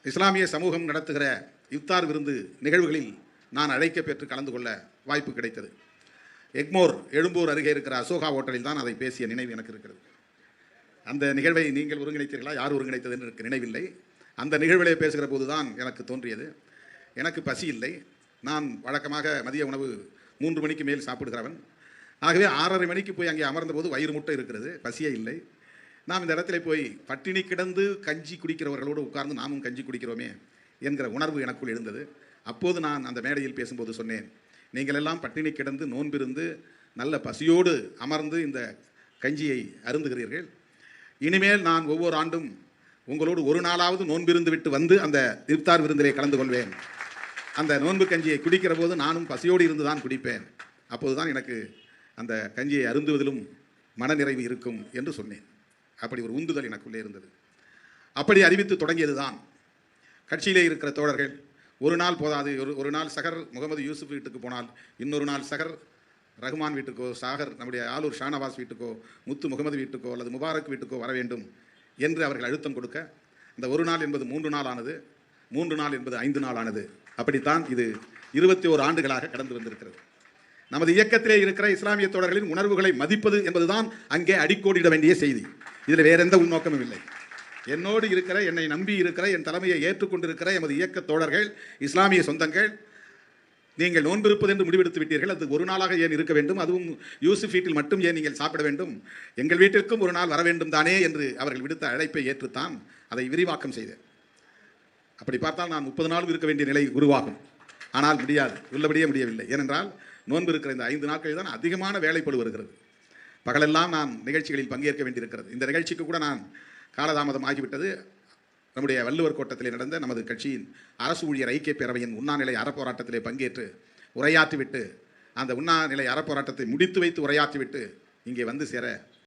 இஸ்லாமிய சமூகம் நடத்துகிற இஃப்தார் விருந்து நிகழ்வுகளில் நான் அழைக்க பெற்று கலந்து கொள்ள வாய்ப்பு கிடைத்தது. எக்மோர் எழும்பூர் அருகே இருக்கிற அசோகா ஹோட்டலில் தான் அதை பேசிய நினைவு எனக்கு இருக்கிறது. அந்த நிகழ்வை நீங்கள் ஒருங்கிணைத்தீர்களா, யார் ஒருங்கிணைத்தது என்று எனக்கு நினைவில்லை. அந்த நிகழ்விலே பேசுகிற போது தான் எனக்கு தோன்றியது, எனக்கு பசி இல்லை. நான் வழக்கமாக மதிய உணவு 3 மணிக்கு மேல் சாப்பிடுகிறவன். ஆகவே 6:30 மணிக்கு போய் அங்கே அமர்ந்தபோது வயிறு முட்டை இருக்கிறது, பசியே இல்லை. நாம் இந்த இடத்துல போய் பட்டினி கிடந்து கஞ்சி குடிக்கிறவர்களோடு உட்கார்ந்து நாமும் கஞ்சி குடிக்கிறோமே என்கிற உணர்வு எனக்குள் எழுந்தது. அப்போது நான் அந்த மேடையில் பேசும்போது சொன்னேன், நீங்கள் எல்லாம் பட்டினி கிடந்து நோன்பிருந்து நல்ல பசியோடு அமர்ந்து இந்த கஞ்சியை அருந்துகிறீர்கள். இனிமேல் நான் ஒவ்வொரு ஆண்டும் உங்களோடு ஒரு நாளாவது நோன்பிருந்து விட்டு வந்து அந்த இஃப்தார் விருந்திலே கலந்து கொள்வேன். அந்த நோன்பு கஞ்சியை குடிக்கிற போது நானும் பசியோடு இருந்து தான் குடிப்பேன். அப்போது தான் எனக்கு அந்த கஞ்சியை அருந்துவதிலும் மனநிறைவு இருக்கும் என்று சொன்னேன். அப்படி ஒரு உந்துதல் எனக்குள்ளே இருந்தது. அப்படி அறிவித்து தொடங்கியது தான். கட்சியிலே இருக்கிற தோழர்கள் ஒரு நாள் போதாது, ஒரு நாள் சகர் முகமது யூசுப் வீட்டுக்கு போனால் இன்னொரு நாள் சகர் ரஹ்மான் வீட்டுக்கோ, சாகர் நம்முடைய ஆலூர் ஷானவாஸ் வீட்டுக்கோ, முத்து முகமது வீட்டுக்கோ அல்லது முபாரக் வீட்டுக்கோ வர வேண்டும் என்று அவர்கள் அழுத்தம் கொடுக்க, அந்த ஒரு நாள் என்பது 3 நாள் ஆனது, 3 நாள் என்பது 5 நாள் ஆனது. அப்படித்தான் இது 21 ஆண்டுகளாக கடந்து வந்திருக்கிறது. நமது இயக்கத்திலே இருக்கிற இஸ்லாமிய தோழர்களின் உணர்வுகளை மதிப்பது என்பதுதான் அங்கே அடிக்கோடிட வேண்டிய செய்தி. இதில் வேற எந்த உள்நோக்கமும் இல்லை. என்னோடு இருக்கிற, என்னை நம்பி இருக்கிற, என் தலைமையை ஏற்றுக்கொண்டிருக்கிற எமது இயக்க தோழர்கள், இஸ்லாமிய சொந்தங்கள், நீங்கள் நோன்பிருப்பது என்று முடிவெடுத்து விட்டீர்கள். அது ஒரு நாளாக ஏன் இருக்க வேண்டும்? அதுவும் யூசுப் வீட்டில் மட்டும் ஏன் நீங்கள் சாப்பிட வேண்டும்? எங்கள் வீட்டிற்கும் ஒரு நாள் வர வேண்டும் தானே என்று அவர்கள் விடுத்த அழைப்பை ஏற்றுத்தான் அதை விரிவாக்கம் செய்தேன். அப்படி பார்த்தால் நான் 30 நாளும் இருக்க வேண்டிய நிலை உருவாகும். ஆனால் முடியாது, உள்ளபடியே முடியவில்லை. ஏனென்றால் நோன்பு இருக்கிற இந்த 5 நாட்களில் தான் அதிகமான வேலைப்பளு வருகிறது. பகலெல்லாம் நான் நிகழ்ச்சிகளில் பங்கேற்க வேண்டியிருக்கிறது. இந்த நிகழ்ச்சிக்கு கூட நான் காலதாமதம் ஆகிவிட்டது. நம்முடைய வள்ளுவர் கோட்டத்திலே நடந்த நமது கட்சியின் அரசு ஊழியர் ஐக்கிய பேரவையின் உண்ணாநிலை அறப்போராட்டத்திலே பங்கேற்று உரையாற்றிவிட்டு, அந்த உண்ணாநிலை அறப்போராட்டத்தை முடித்து வைத்து உரையாற்றிவிட்டு இங்கே வந்து சேர